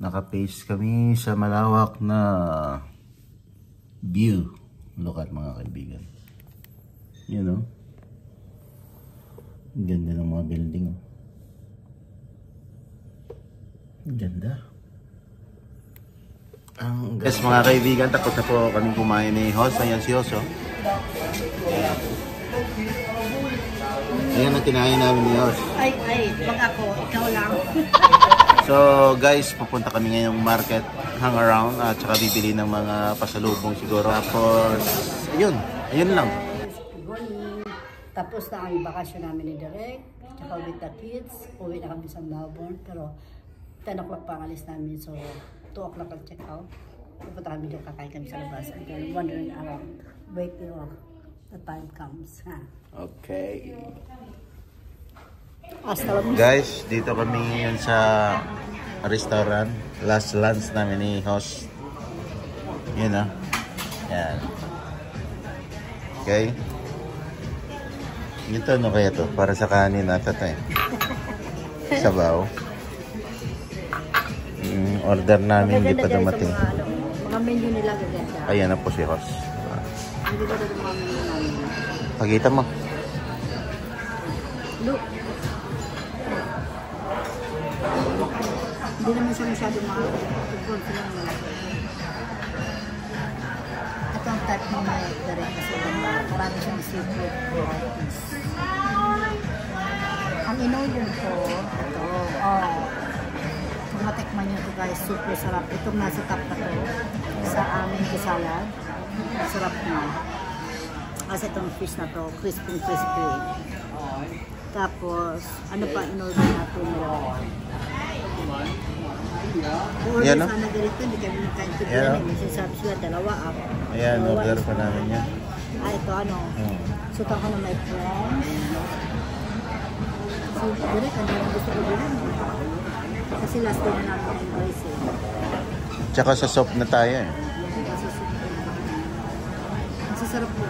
Naka-paste kami sa malawak na view. Look at mga kaibigan. You know? Ang ganda ng mga building. Ang ganda. Yes mga kaibigan, tapos na po kaming kumain ni Hoss. Ayan si Hoss, oh. Ayan ang kinain namin ni Hoss. Ay, wag ako, ikaw lang. So guys, pupunta kami ngayong market, hang around at saka bibili ng mga pasalubong siguro. Tapos, ayun lang. Good morning. Tapos na ang bakasyon namin ni Derek, tsaka with the kids. Uwi na kami sa Melbourne, pero 10 o'clock pa ang alis namin, so 2 o'clock ang check out. Pupunta kami dyan, kakain kami sa labas. And then wandering around, wait till the time comes. Okay. Guys, dito kami ngayon sa restaurant. Last lunch namin ni Hoss. Yun ah. Yan. Okay. Ito ano kaya to? Para sa kanin ata to eh. Sabaw. Order namin, hindi pa dumating. Mga menu nila gaganda. Ayan na po si Hoss. Hindi ko na mga menu namin. Pakita mo. Look. Hindi naman siya masyadong mahal. Tugol ko lang malaki. Ito ang type ng mga direct kasi marami siyang seafood varieties. Ang inuyon ko, ito, kung matikman nyo ito guys, super sarap. Itong nasa top na to, sa aming salad, sarap na. Kasi itong fish na to, crispy. Tapos, ano pa in-order natin mo? Order sana ganito, hindi kami nagkaintindihan. Sinasabi sila, dalawa up. Ayan, order pa namin yan. Ito ano, suta ko na may prawns. So, direct, ano yung gusto ko din. Kasi last day na namin embrace eh. Tsaka sa soup na tayo eh. Ang sasarap po.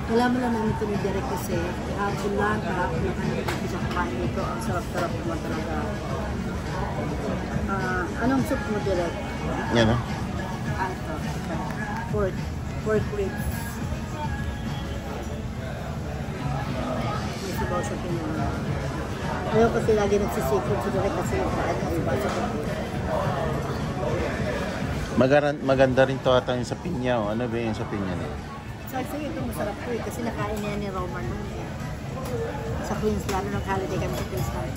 Wala mo lang namin ito ni Derek kasi hapon lang, kahapon lang kami sa kumain nito. Ang sarap-sarap naman talaga. Anong soup mo, Derek? Yan o. Ito. Pork ribs. May sibaw siya kinuha. Ayaw kasi lagi nagsisikot si Derek kasi yung kain ng iba sa kumpira. Maganda rin to ata yung sa pinya. Ano ba yung sa pinya na? Sige, ito masarap po eh. Kasi nakain niya ni Roman noon eh. Sa Queens, lalo nag-holiday kami sa Queensland.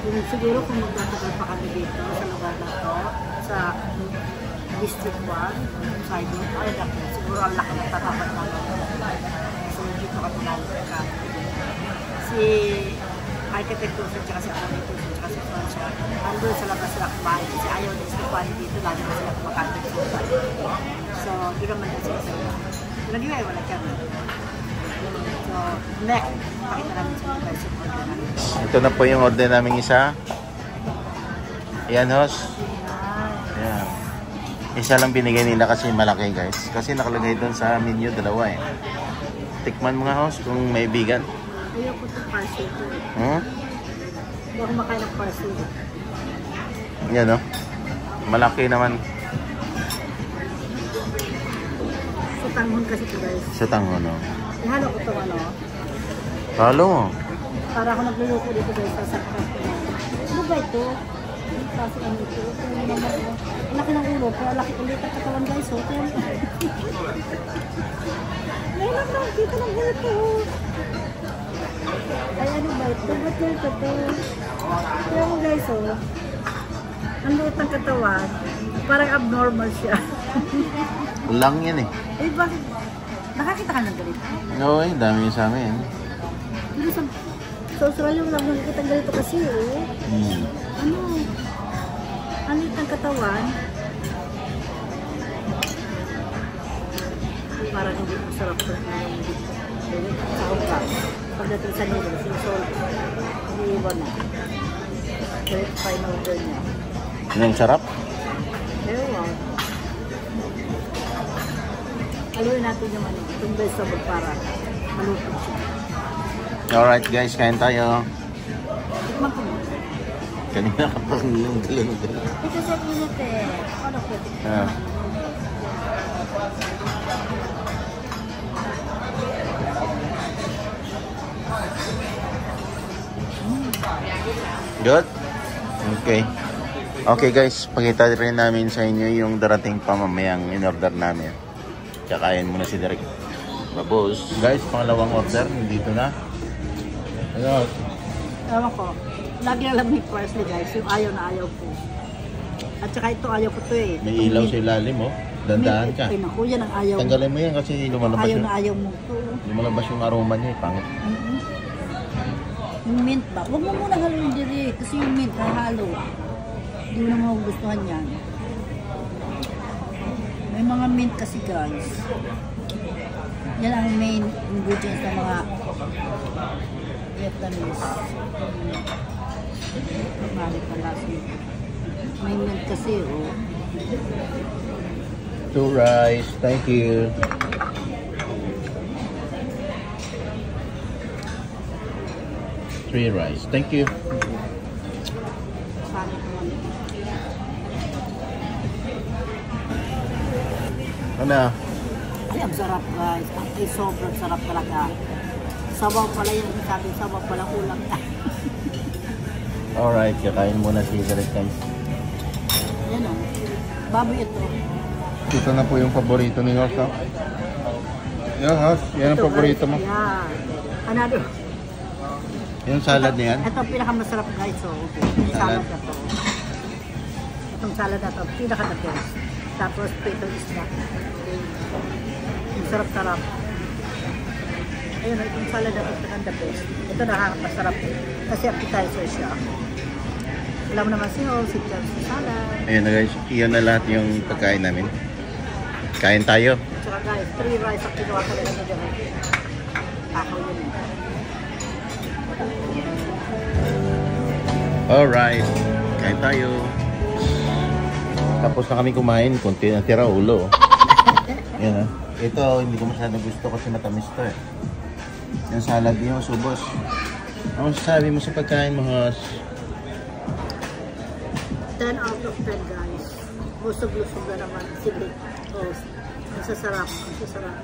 Siguro kung magtatagal pa kami dito sa lugar na to, sa District 1, Saigon, ay naku, siguro ang laki ng tatapat namin. So dito kami lalaka. Si architect Tuso, tsaka si Atty. Tuso, tsaka si Francia, andun sa labas sila kumain kasi ayaw na istipuan dito, lalo na sila kumakain sa upan. So, di naman na sila sila. Nag-iway, wala kami. So, next, pakita namin sa mga guys yung order namin. Ito na po yung order namin isa. Ayan, Hoss. Ayan. Isa lang binigay nila kasi malaki, guys. Kasi nakalagay doon sa menu, dalawa eh. Tikman mo nga, Hoss, kung may bigan. Ayaw ko itong parcel ko. Hindi ako makain ng parcel. Yan o. Malaki naman. Sa tanghon kasi ito guys. Sa tanghon o. Ihalo ko itong ano. Halo mo. Para ako nagluluto dito guys sa sakit. Ano ba ito? Kasi ano ito? Ito naman ako. Ang laki ng ulo. Kaya laki ulit ang katawan guys. So, kaya ngayon lang dito ng ulo. Ay ano ba ito? Ba't ito? Kaya mo guys oh. Ang liit ng katawan. Parang abnormal siya. Lang yan eh. Eh bakit? Nakakita ka ng ganito? Oo eh, dami yung sa amin. Sa Australia mo lang nakikita ng ganito kasi eh. Ano? Ang liit ng katawan. Parang hindi masarap sa sa uka. Pagdating sa nilo, sinusol. Iniiwan na. Kaya final order niya. Yung sarap? Ewan. Haluin natin yung ano, itong vegetable para maluto siya. Alright guys, kain tayo. Tikman ko mo. Kanina ka pa yung dala. Ito sa minute eh. Ano pwede? Ah. Good? Okay. Okay guys, pakita rin namin sa inyo yung darating pa mamayang in-order namin. Tsakain muna si Derek. Babos. Guys, pangalawang order, dito na. Ayun. Ewan ko. Lagi alam ni Parsley guys, yung ayaw na ayaw ko. At saka ito ayaw ko to eh. May ilaw sa ilalim mo. Dandaan ka. Ay naku, yan ang ayaw. Tanggalin mo yan kasi lumalabas Ayaw yung, na ayaw mo to. lumalabas yung aroma niya eh. Pangit. Yung mint ba? Huwag mo muna haluin diri kasi yung mint halo. Hindi mo naman magugustuhan yan. May mga mint kasi guys. Yan ang main ingredients ng mga Vietnamese. Mali pala siya. May mint kasi oh. 2 rice, thank you. Three rice, thank you. Pangit naman. Ano? Ay, ang sarap guys. Ay, sobrang sarap talaga. Sabaw pala yun. Sabi, sabaw pala ulam. Alright, kakain muna si Derek guys. Yan o. Baboy ito. Ito na po yung paborito ni Hoss, no? Yung Hoss, yan ang Ito, paborito mo. guys. Yan. Another. Yung salad niyan. Ito ang pinakamasarap guys. So, yung salad na to. Itong salad na to. Pinaka-the best. Tapos, ito isda. Yung sarap-sarap. Ayun, itong salad na to. Pinaka-the best. Ito nakakapasarap. Kasi appetizer siya. Alam mo naman si Hoss, si Charles, si salad. Ayun na guys, iyan na lahat yung pagkain namin. Kain tayo. Tsaka guys, 3 rice ang kinuha talaga na dyan. Ako yun. Alright, kain tayo. Tapos na kami kumain, konti na tira ulo. Yan ah. Ito, hindi ko masyadong gusto kasi matamis to eh. Yung salad niyo, subos. Ano sasabi mo sa pagkain mo, Hoss? 10 out of 10 guys. Busog-lusog na naman si Rick. Oh, ang sasarap, ang sasarap.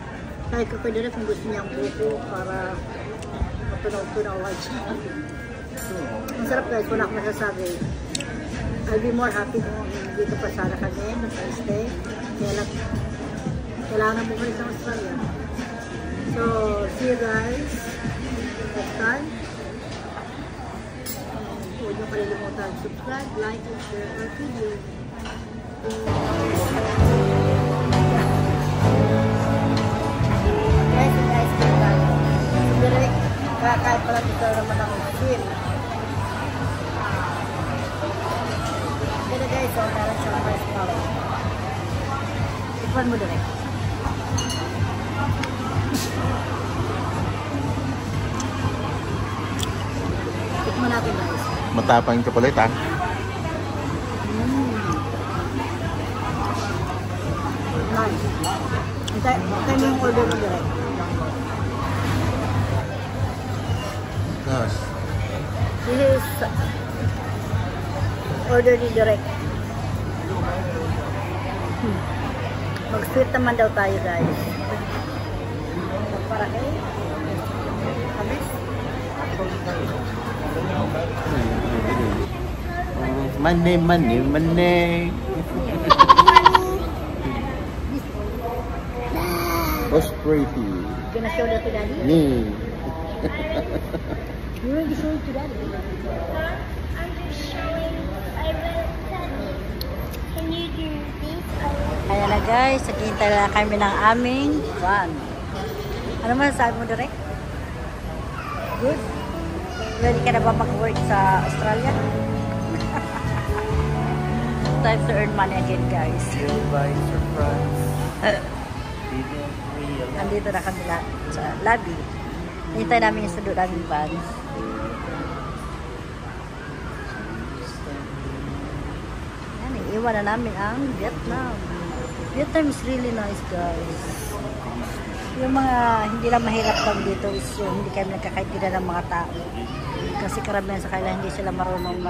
Kahit ko pwede na kung gusto niyang buko para matunaw-tunawan siya. Ang sarap guys, wala akong masasabi. I'll be more happy kung dito pa sana kami, nag-stay. Kailangan bumalik sa Australia. So, see you guys next time. Huwag niyo kalilimutan subscribe, like, and share our video. Guys, direct kakain pala dito naman ng film. Pero guys, so meron siyang rice power. Tikman mo direct. Tikman natin guys. Matapang yung chocolate ah. Nice. Ito yung order mo direct. Hoss. This is order ni direct. Mag-sweet naman daw tayo guys. Para kayo. Habis. Money. What's pretty? Gonna show that to daddy? Me. You already showed it to daddy. I'm just showing. Can you do this? Kaya na guys, naghihintay na kami ng aming van. Ano masasabi mo direct? Good? Ready ka na ba mag-work sa Australia? Time to earn money again guys. By surprise. Andito na kami sa lobby. Hintay namin yung sundo naming van. Yan, iiwan na namin ang Vietnam. Vietnam is really nice guys. Yung mga hindi lang mahirap lang dito is yung hindi kami nagkakaintindihan ng mga tao. Kasi karamihan sa kanila hindi sila marunong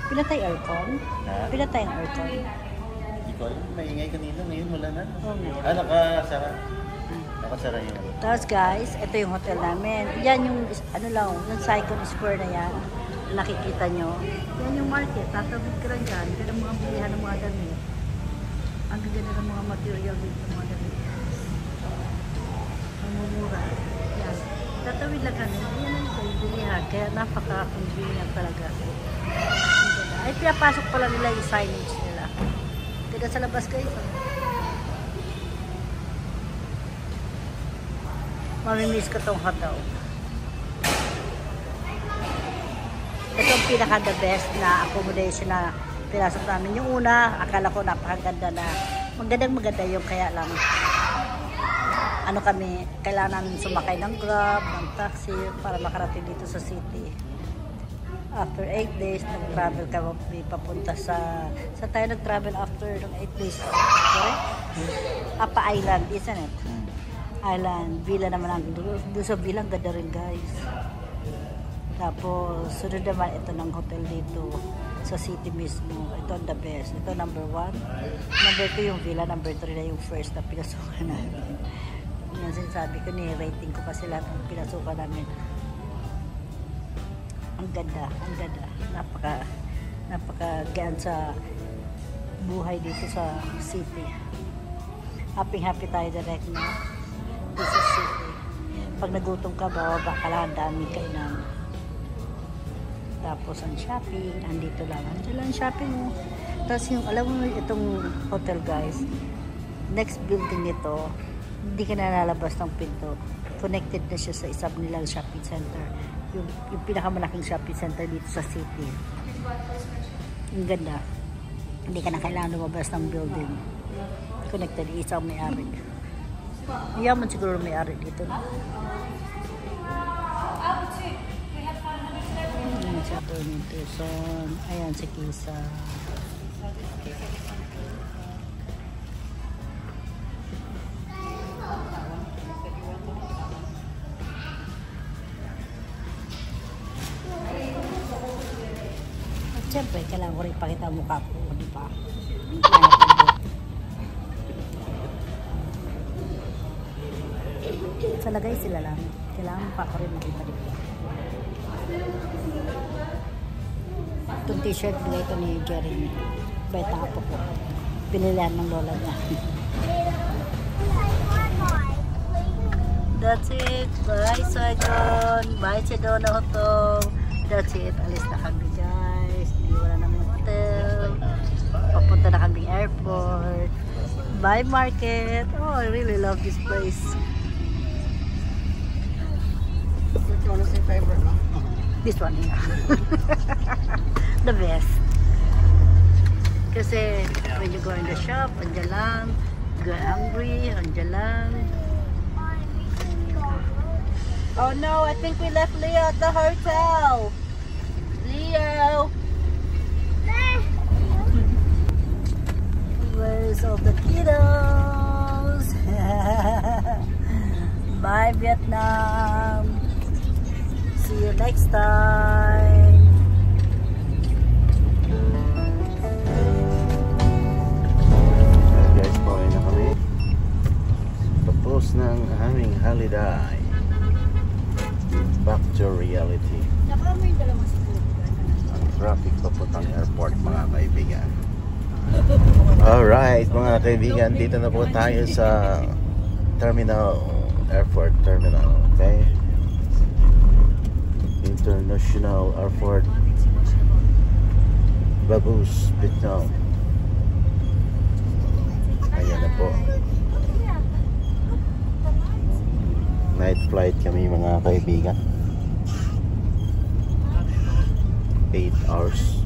Pila tayo aircon? Ha? Pila tayong aircon? Hindi ko alam. Maingay kanina. Ngayon wala na. Oo nga. Ah, nakasara. Nakasara yung... Tapos guys, ito yung hotel namin. Yan yung, ano lang, yung Saigon Square na yan. Nakikita nyo. Yan yung market. Tatawid ka lang dyan. Yan ang mga bilihan ng mga damit. Ang ganda ng mga material dito ng mga damit. Ang mumura. Yan. Tatawid lang kami. Yan ang yung bilihan. Kaya napaka-convenient talaga. Ay, pinapasok pala nila yung signage nila. Ganda sa labas guys. Mamimiss ko tong hotdog. Ito ang pinaka-the best na accommodation na pinasok namin. Yung una, akala ko napakaganda na. Maganda yung kaya lang. Ano kami, kailangan namin sumakay ng Grab, ng taxi para makarating dito sa city. After 8 days, nag-travel kami papunta sa tayo nag-travel after ng 8 days? Correct? Apa Island, isn't it? Island, villa naman ang doon sa villa, ganda rin guys. Tapos, sunod naman ito ng hotel dito sa city mismo. Ito ang the best. Ito number 1. Number 2 yung villa, number 3 na yung first na pinasukan namin. Yan sinasabi ko, ni-rating ko pa sila ng pinasukan namin. Ang ganda, ang ganda. Napaka-gaan sa buhay dito sa city. Happy tayo direct na dito sa city. Pag nagutom ka, bababa ka lang, dami kainan. Tapos ang shopping, andito lang. Andito lang shopping mo. Tapos yung, alam mo itong hotel guys, next building nito, hindi ka na lalabas ng pinto. Connected na siya sa isang nilang shopping center. Yung pinakamalaking shopping center dito sa city. Ang ganda. Hindi ka na kailangan lumabas ng building. Connected, isang may-ari. Yaman siguro may-ari dito. Ayan si Atty. Tucson. Ayan si Kisa. Siyempre, kailangan ko rin ipakita ang mukha ko, di ba? Sa lagay sila lang. Kailangan pa ko rin makita dito. Itong t-shirt, bigay ito ni Jeremy. Bait na po po. Pinilihan ng lola niya. That's it. Bye, Saigon. Bye, Sedona Hotel. That's it. Alis na kami, guys. Wala namin hotel. Papunta na kaming airport. Bye, market. Oh, I really love this place. Which one is your favorite? This one here. The best. Kasi when you go in the shop, andyan lang. Go hungry, andyan lang. Oh no, I think we left Leo at the hotel. Leo! Where's all the kiddos? Bye, Vietnam. See you next time. Guys, pauwi na kami. Tapos ng aming holiday. Back to reality. Ang traffic papuntang airport, mga kaibigan. Alright, mga kaibigan, dito na po tayo sa airport terminal, okay? International Airport Babus, Vietnam. Ayan na po. Night flight kami, mga kaibigan. 8 hours.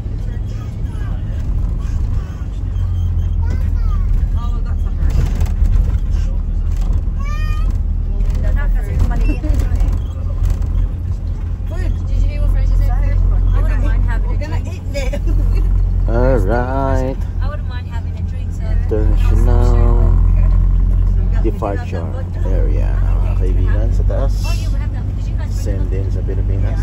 Alright. International departure area, mga kaibigan, sa taas. Same din sa Pilipinas.